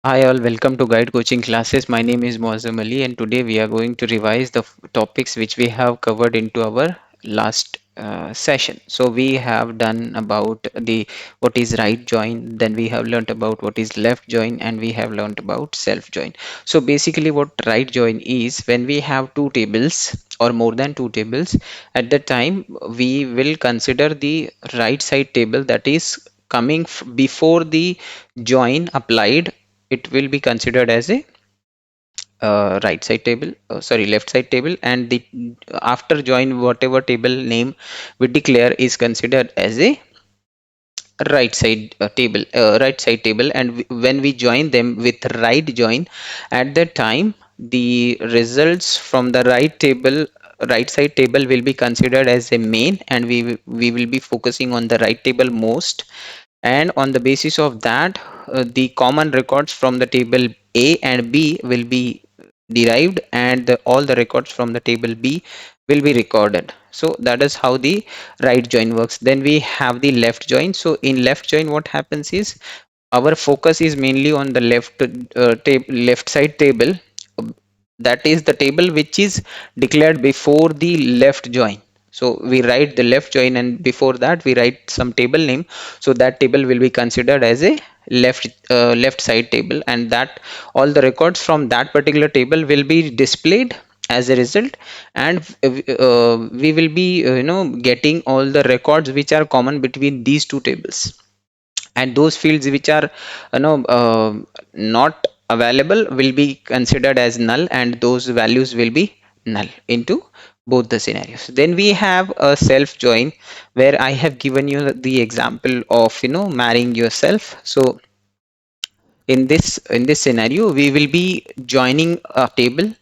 Hi all, welcome to Guide Coaching Classes. My name is Moazam Ali and today we are going to revise the topics which we have covered into our last session. So we have done about the what is right join, then we have learnt about what is left join, and we have learnt about self join. So basically what right join is, when we have two tables or more than two tables, at the time we will consider the right side table that is coming before the join applied. It will be considered as a right side table, sorry, left side table, and the after join whatever table name we declare is considered as a right side table. And when we join them with right join, at that time the results from the right side table will be considered as a main, and we will be focusing on the right table most. And on the basis of that, the common records from the table A and B will be derived, and all the records from the table B will be recorded. So that is how the right join works. Then we have the left join. So in left join, what happens is our focus is mainly on the left side table. That is the table which is declared before the left join. So we write the left join, and before that we write some table name. So that table will be considered as a left side table, and that all the records from that particular table will be displayed as a result. And we will be getting all the records which are common between these two tables, and those fields which are not available will be considered as null, and those values will be null into both the scenarios. Then we have a self join, where I have given you the example of marrying yourself. So in this scenario, we will be joining a table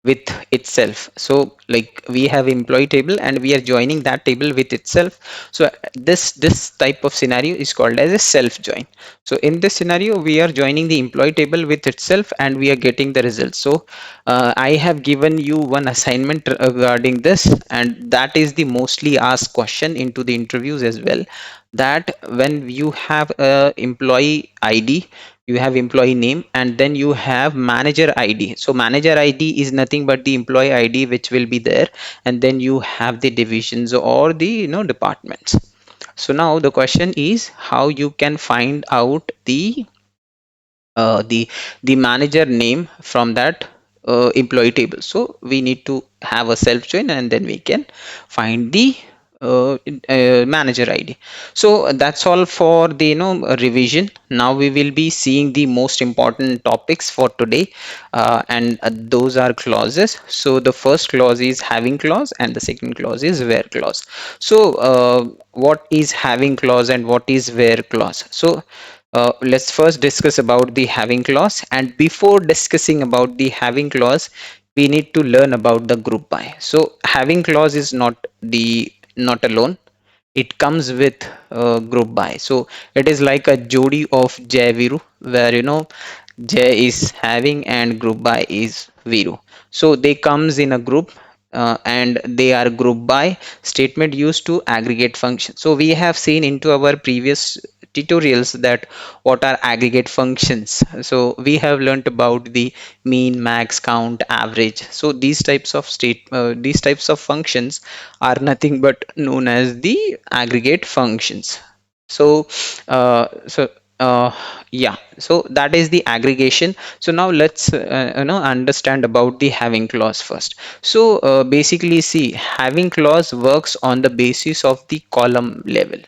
with itself. So like we have employee table and we are joining that table with itself. So this type of scenario is called as a self join. So in this scenario, we are joining the employee table with itself and we are getting the results. So I have given you one assignment regarding this, and that is the mostly asked question into the interviews as well, that when you have a employee ID, you have employee name, and then you have manager ID. So manager ID is nothing but the employee ID which will be there, and then you have the divisions or the departments. So now the question is how you can find out uh, the the manager name from that employee table. So we need to have a self join, and then we can find the manager ID. So that's all for the revision. Now we will be seeing the most important topics for today, and those are clauses. So the first clause is having clause, and the second clause is where clause. So what is having clause and what is where clause? So let's first discuss about the having clause, and before discussing about the having clause, we need to learn about the group by. So having clause is not alone, it comes with group by. So it is like a jodi of Jai Viru, where Jai is having and group by is Viru. So they comes in a group, and they are group by statement used to aggregate function. So we have seen into our previous tutorials that what are aggregate functions. So we have learnt about the mean, max, count, average. So these types of functions are nothing but known as the aggregate functions. So so yeah, so that is the aggregation. So now let's understand about the having clause first. So basically, see, having clause works on the basis of the column level,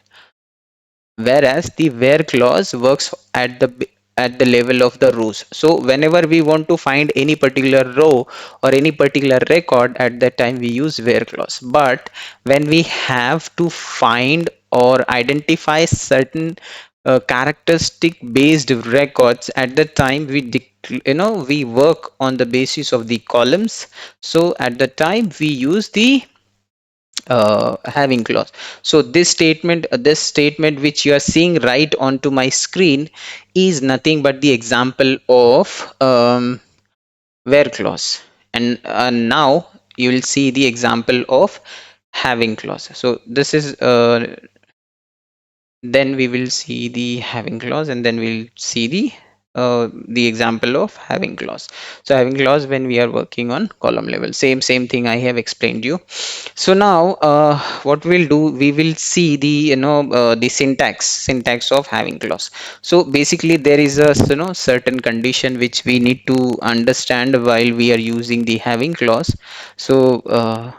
whereas the where clause works at the level of the rows. So whenever we want to find any particular row or any particular record, at that time we use where clause. But when we have to find or identify certain characteristic based records, at the time we work on the basis of the columns. So at the time we use the having clause. So this statement which you are seeing right onto my screen is nothing but the example of where clause. And now you will see the example of having clause. So this is then we will see the having clause, and then we'll see the the example of having clause. So having clause when we are working on column level, same thing I have explained you. So now what we'll do, we will see the the syntax of having clause. So basically there is a certain condition which we need to understand while we are using the having clause. So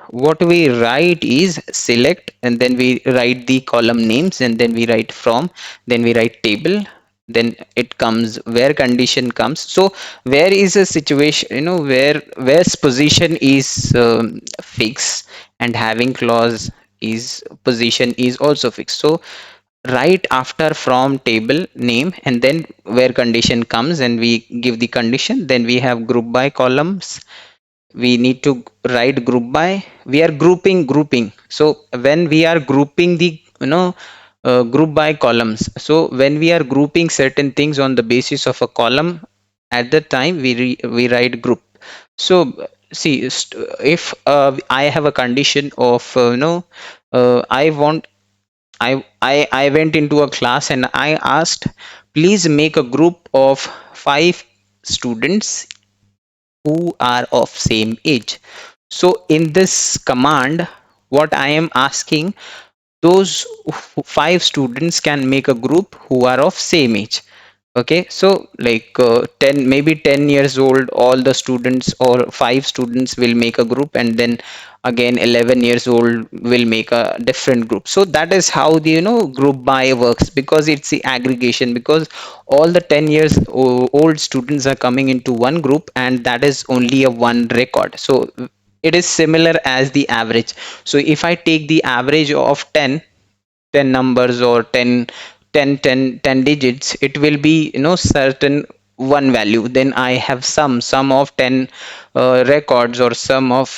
what we write is select, and then we write the column names, and then we write from, then we write table, then it comes where condition comes. So where is a situation, where's position is fixed, and having clause is position is also fixed. So right after from table name, and then where condition comes, and we give the condition, then we have group by columns. We need to write group by, we are grouping. So when we are grouping the group by columns, so when we are grouping certain things on the basis of a column, at the time we write group. So see, if I have a condition of I want, I went into a class and I asked, please make a group of 5 students who are of same age. So in this command, what I am asking, those 5 students can make a group who are of same age. Okay, so like 10, maybe 10 years old, all the students or 5 students will make a group, and then again 11 years old will make a different group. So that is how the group by works, because it's the aggregation, because all the 10 years old students are coming into one group, and that is only a one record. So it is similar as the average. So if I take the average of 10 numbers, or 10 digits, it will be certain one value. Then I have sum of 10 records, or sum of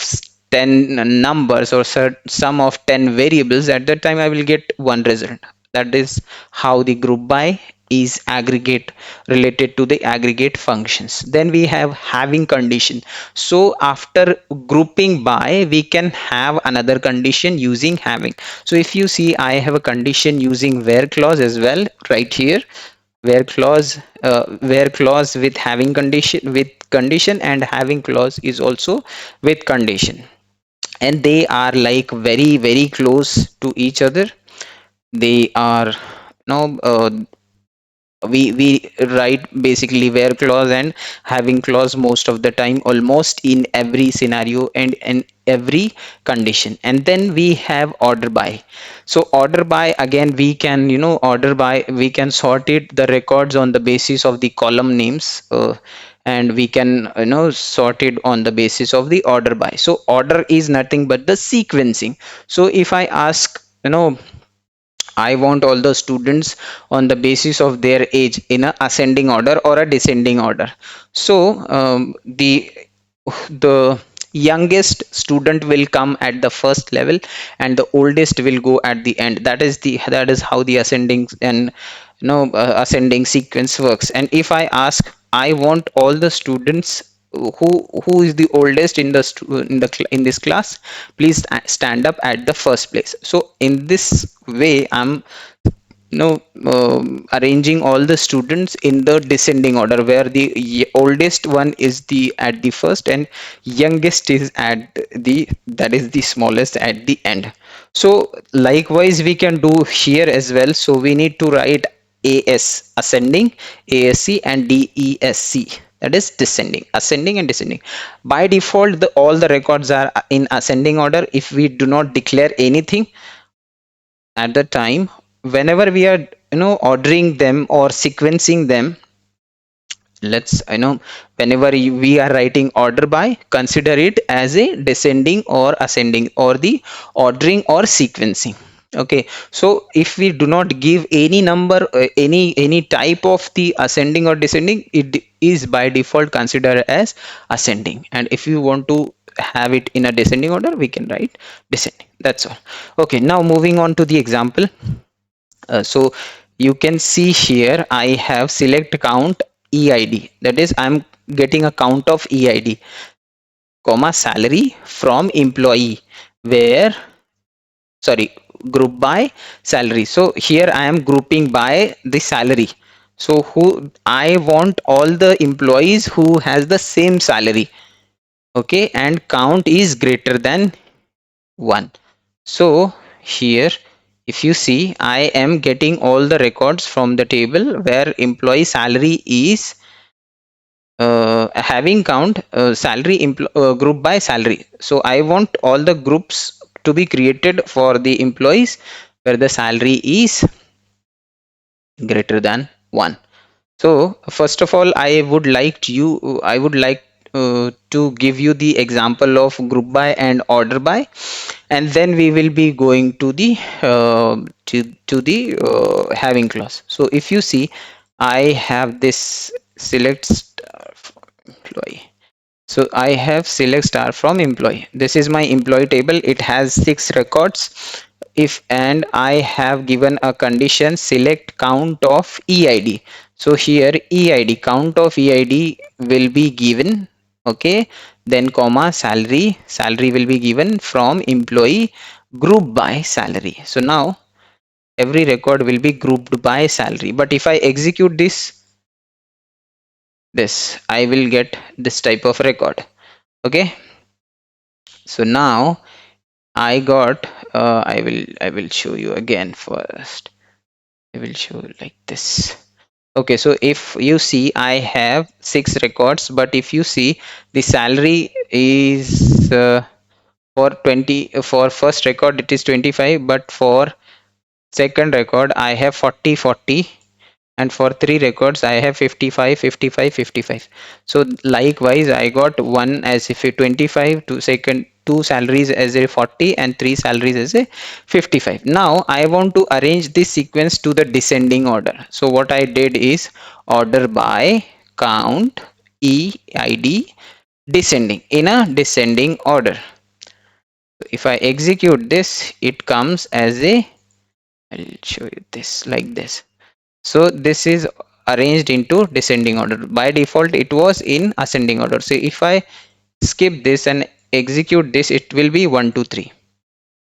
10 numbers, or sum of 10 variables. At that time I will get one result. That is how the group by is aggregate, related to the aggregate functions. Then we have having condition. So after grouping by, we can have another condition using having. So if you see, I have a condition using where clause as well right here. Where clause with having condition, and having clause is also with condition, and they are like very close to each other. They are no we write basically where clause and having clause most of the time, almost in every scenario and in every condition. And then we have order by. So order by, again, we can order by, we can sort it the records on the basis of the column names, and we can sort it on the basis of the order by. So order is nothing but the sequencing. So if I ask, I want all the students on the basis of their age in a ascending order or a descending order. So the youngest student will come at the first level, and the oldest will go at the end. That is how the ascending and ascending sequence works. And if I ask, I want all the students who is the oldest in the in this class, please stand up at the first place. So in this way, I'm arranging all the students in the descending order, where the oldest one is the at the first, and youngest is at the, that is the smallest, at the end. So likewise we can do here as well. So we need to write as ascending, asc, and desc, that is descending, ascending and descending. By default, all the records are in ascending order. If we do not declare anything at the time, whenever we are ordering them or sequencing them, let's whenever we are writing order by, consider it as a descending or ascending, or the ordering or sequencing. Okay, so if we do not give any number, any type of the ascending or descending, it is by default considered as ascending. And if you want to have it in a descending order, we can write descending. That's all. Okay, now moving on to the example. So you can see here I have select count EID, that is I'm getting a count of EID, comma salary from employee, where, sorry, group by salary. So here I am grouping by the salary. So who I want all the employees who has the same salary. Okay, and count is greater than 1. So here, if you see, I am getting all the records from the table where employee salary is having count group by salary. So I want all the groups to be created for the employees where the salary is greater than 1. So first of all, I would like to give you the example of group by and order by, and then we will be going to the having clause. So if you see, I have this select star from employee. So I have select star from employee. This is my employee table. It has 6 records. If and I have given a condition select count of EID. So here EID count of EID will be given. Okay. Then comma salary will be given from employee group by salary. So now every record will be grouped by salary. But if I execute this I will get this type of record. Okay, so now I got I will show you again. First I will show you like this. Okay, so if you see I have 6 records, but if you see the salary is for 20, for first record it is 25, but for second record I have 40 40, and for 3 records I have 55 55 55. So likewise I got one as if a 25, two second, two salaries as a 40, and 3 salaries as a 55. Now I want to arrange this sequence to the descending order. So what I did is order by count EID descending in a descending order. If I execute this, it comes as a, I'll show you this like this. So this is arranged into descending order. By default it was in ascending order. So if I skip this and execute this, it will be 1 2 3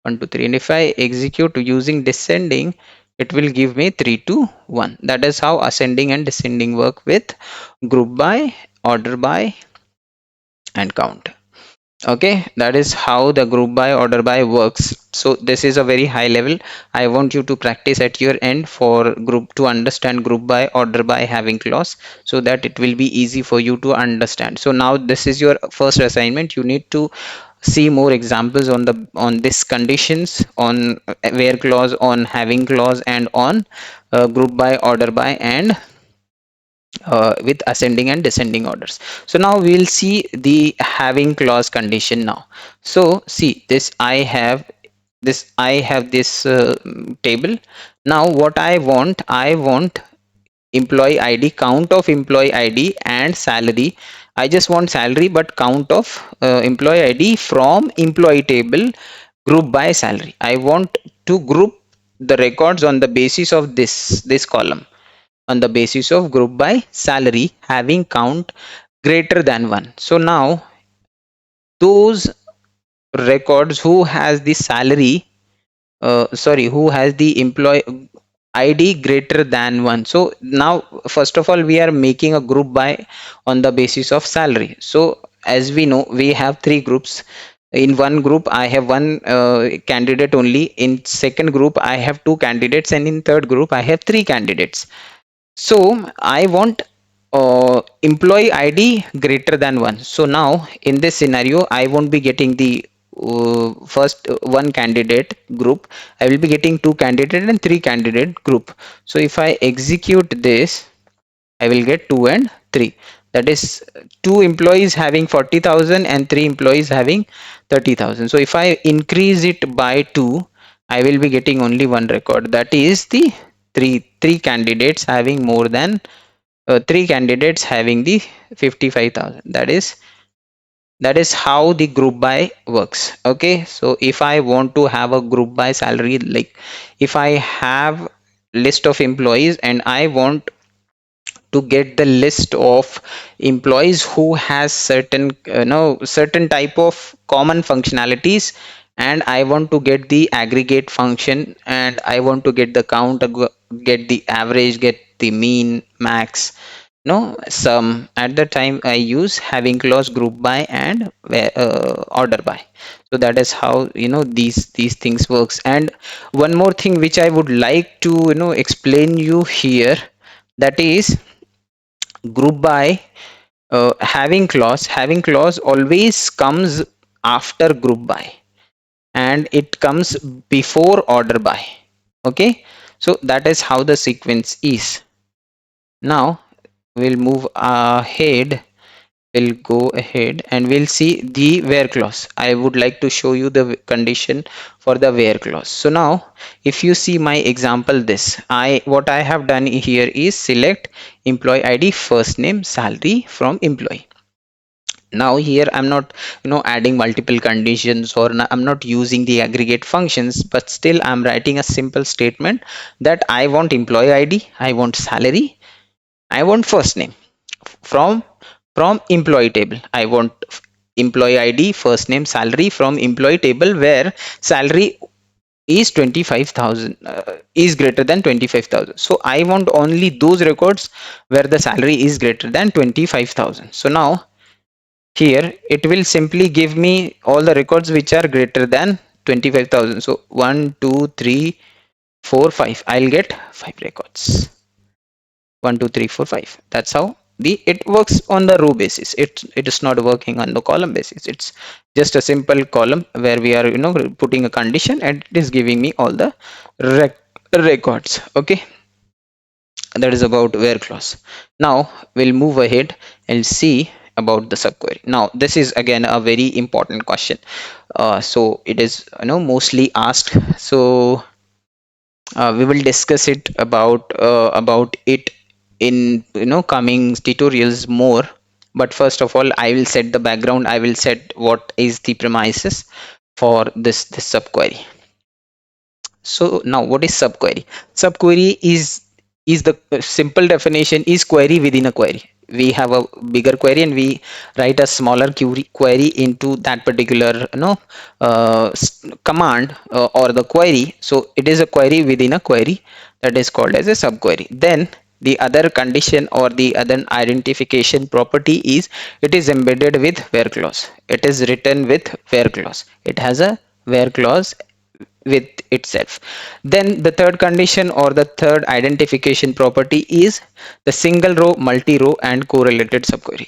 1 2 3, and if I execute using descending, it will give me 3 2 1. That is how ascending and descending work with group by, order by, and count. Okay, that is how the group by order by works. So this is a very high level. I want you to practice at your end for group to understand group by order by having clause, so that it will be easy for you to understand. So now this is your first assignment. You need to see more examples on the on this conditions, on where clause, on having clause, and on group by order by, and with ascending and descending orders. So now we will see the having clause condition now. So see this, I have this table. Now what I want employee ID, count of employee ID, and salary. I just want salary, but count of employee ID from employee table group by salary. I want to group the records on the basis of this column, on the basis of group by salary having count greater than 1. So now those records who has the salary, who has the employee ID greater than 1. So now first of all we are making a group by on the basis of salary. So as we know, we have 3 groups. In one group I have one candidate only, in second group I have 2 candidates, and in third group I have 3 candidates. So I want employee ID greater than 1. So now in this scenario I won't be getting the first one candidate group. I will be getting 2 candidate and 3 candidate group. So if I execute this, I will get 2 and 3. That is 2 employees having 40,000 and 3 employees having 30,000. So if I increase it by 2, I will be getting only one record. That is the three candidates having more than 3 candidates having the 55,000. That is how the group by works. Okay, so if I want to have a group by salary, like if I have list of employees and I want to get the list of employees who has certain certain type of common functionalities, and I want to get the aggregate function, and I want to get the count, get the average, get the mean, max, no, some. At the time I use having clause, group by, and order by. So that is how these things works. And one more thing which I would like to explain you here, that is group by. Having clause always comes after group by, and it comes before order by. Okay, so that is how the sequence is. Now we'll move ahead. We'll go ahead and we'll see the where clause. I would like to show you the condition for the where clause. So now if you see my example, this what I have done here is select employee ID, first name, salary from employee. Now here I'm not adding multiple conditions, or I'm not using the aggregate functions, but still I'm writing a simple statement that I want employee ID, I want salary, I want first name from employee table. I want employee ID, first name, salary from employee table, where salary is 25,000, is greater than 25,000. So I want only those records where the salary is greater than 25,000. So now here it will simply give me all the records which are greater than 25,000. So 1 2 3 4 5, I'll get 5 records. 1 2 3 4 5. That's how it works on the row basis. It is not working on the column basis. It's just a simple column where we are putting a condition, and it is giving me all the records. Okay, that is about where clause. Now we'll move ahead and see about the subquery. Now this is again a very important question. So it is mostly asked. So we will discuss it about it in coming tutorials more. But first of all, I will set the background. I will set what is the premises for this subquery. So now what is subquery? Subquery is the simple definition is query within a query. We have a bigger query and we write a smaller query into that particular command or the query. So it is a query within a query, that is called as a subquery. Then the other condition or the other identification property is it is embedded with where clause. It is written with where clause. It has a where clause with itself. Then the third condition or the third identification property is the single row, multi-row, and correlated subquery.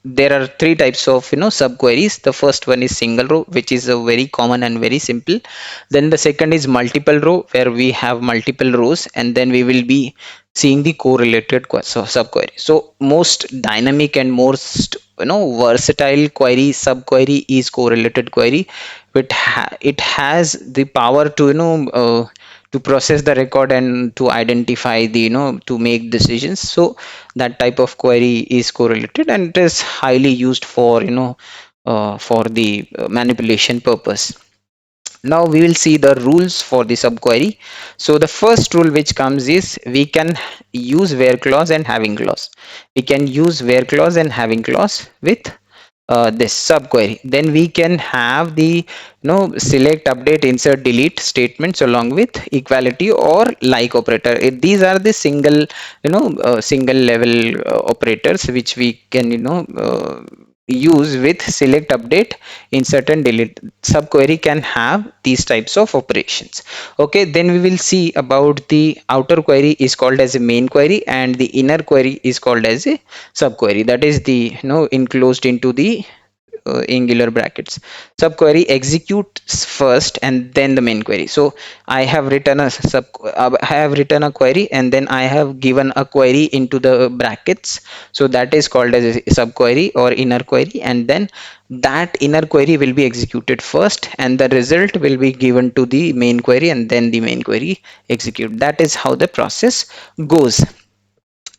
There are three types of subqueries. The first one is single row, which is a very common and very simple. Then the second is multiple row, where we have multiple rows, and then we will be seeing the correlated subquery. So most dynamic and most versatile query subquery is correlated query. It has the power to to process the record and to identify the to make decisions. So that type of query is correlated, and it is highly used for for the manipulation purpose. Now we will see the rules for the subquery. So the first rule which comes is we can use where clause and having clause. We can use where clause and having clause with this subquery. Then we can have the select, update, insert, delete statements along with equality or like operator. These are the single level operators which we can use with select, update, insert, and delete. Subquery can have these types of operations. Okay, then we will see about the outer query is called as a main query, and the inner query is called as a subquery. That is the enclosed into the angular brackets. Subquery executes first and then the main query. So I have written a query, and then I have given a query into the brackets. So that is called as a subquery or inner query, and then that inner query will be executed first, and the result will be given to the main query, and then the main query execute. That is how the process goes.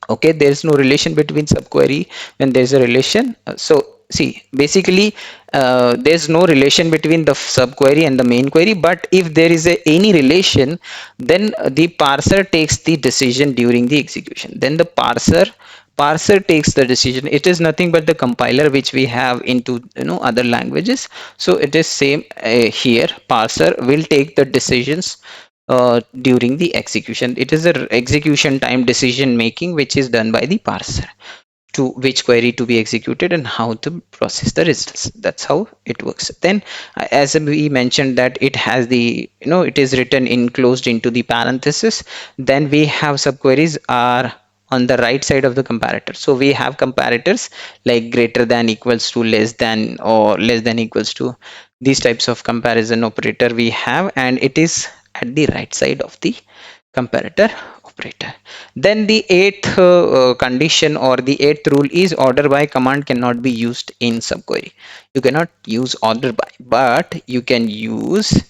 Okay, there is no relation between subquery when there is a relation. So see, basically there's no relation between the subquery and the main query, but if there is any relation, then the parser takes the decision during the execution. Then the parser takes the decision. It is nothing but the compiler which we have into other languages. So it is same here. Parser will take the decisions during the execution. It is a execution time decision making which is done by the parser to which query to be executed and how to process the results. That's how it works. Then as we mentioned that it has the, it is written enclosed into the parenthesis. Then we have subqueries are on the right side of the comparator. So we have comparators like greater than equals to, less than, or less than equals to. These types of comparison operator we have, and it is at the right side of the comparator operator. Then the eighth condition or the eighth rule is order by command cannot be used in subquery. You cannot use order by, but you can use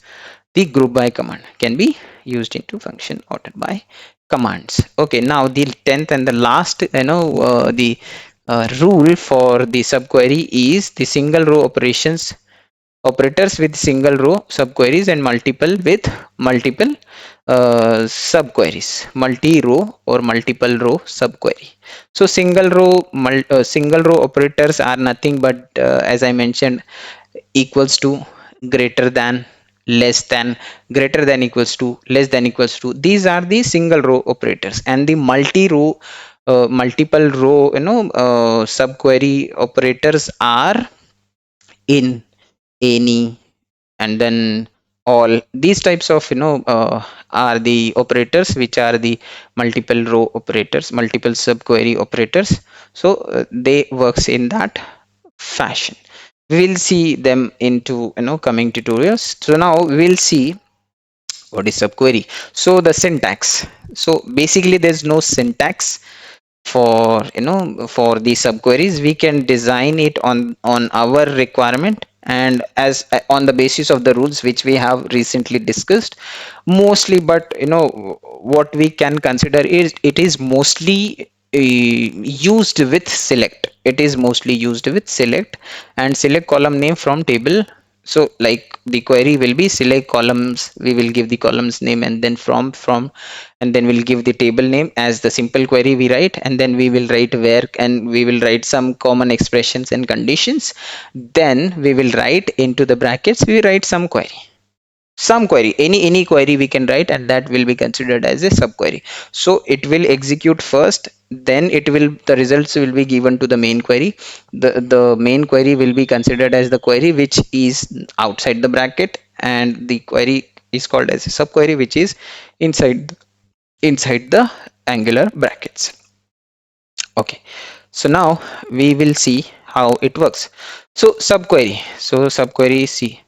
the group by command can be used into function order by commands. Okay, now the 10th and the last, the rule for the subquery is the single row operations operators with single row subqueries and multiple with multiple subqueries, multi-row or multiple row subquery. So single row operators are nothing but, as I mentioned, equals to, greater than, less than, greater than equals to, less than equals to. These are the single row operators, and the multi-row multiple row subquery operators are in, any, and then all. These types of, are the operators which are the multiple row operators, multiple subquery operators. So they works in that fashion. We will see them into, coming tutorials. So now we will see what is subquery. So the syntax. So basically there's no syntax for, for the subqueries. We can design it on our requirement, and as on the basis of the rules which we have recently discussed mostly. But what we can consider is it is mostly used with select. It is mostly used with select and select column name from table. So like the query will be select columns, we will give the columns name, and then from, and then we'll give the table name as the simple query we write, and then we will write where, and we will write some common expressions and conditions. Then we will write into the brackets, we write some query, any query we can write, and that will be considered as a subquery. So it will execute first, then the results will be given to the main query. The main query will be considered as the query which is outside the bracket, and the query is called as a subquery which is inside the angular brackets. Okay, so now we will see how it works. So subquery, see,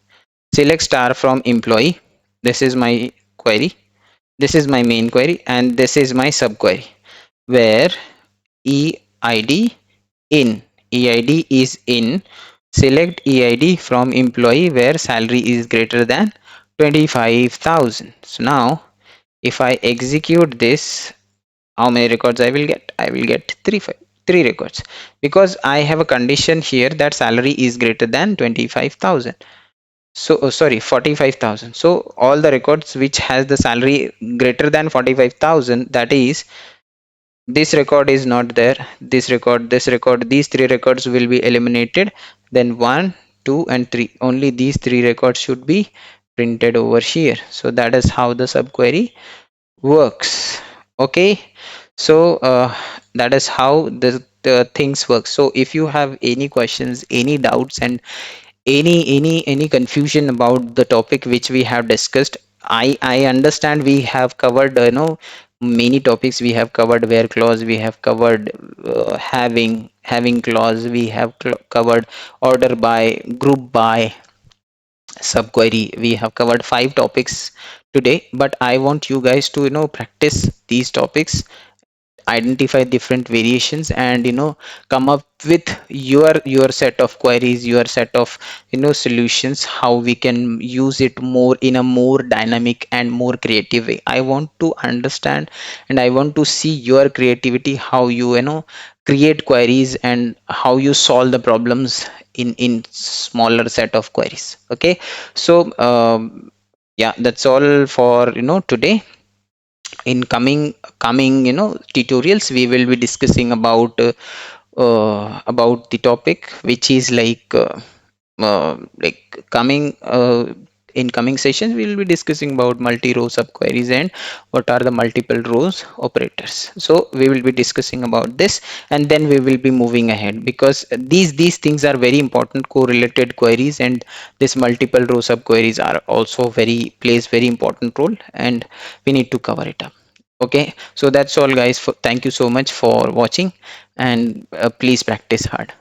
select star from employee. This is my query, this is my main query, and this is my subquery, where eid eid is in. Select eid from employee where salary is greater than 25,000. So now if I execute this, how many records I will get? I will get three records, because I have a condition here that salary is greater than 25,000. So sorry, 45,000. So all the records which has the salary greater than 45,000, that is, this record is not there, this record, these three records will be eliminated. Then 1, 2 and 3, only these three records should be printed over here. So that is how the subquery works. Okay, so that is how the things work. So if you have any questions, any doubts, and any confusion about the topic which we have discussed, I understand we have covered, many topics. We have covered where clause, we have covered having clause, we have covered order by, group by, subquery. We have covered 5 topics today, but I want you guys to, practice these topics, identify different variations, and come up with your set of queries, your set of solutions, how we can use it more in a more dynamic and more creative way. I want to understand, and I want to see your creativity, how you create queries, and how you solve the problems in smaller set of queries. Okay, so yeah, that's all for today. In coming tutorials, we will be discussing about the topic which is like coming in coming sessions we will be discussing about multi-row subqueries and what are the multiple rows operators. So we will be discussing about this, and then we will be moving ahead, because these things are very important correlated queries, and this multiple row subqueries are also very plays very important role, and we need to cover it up. Okay, so that's all guys. Thank you so much for watching, and please practice hard.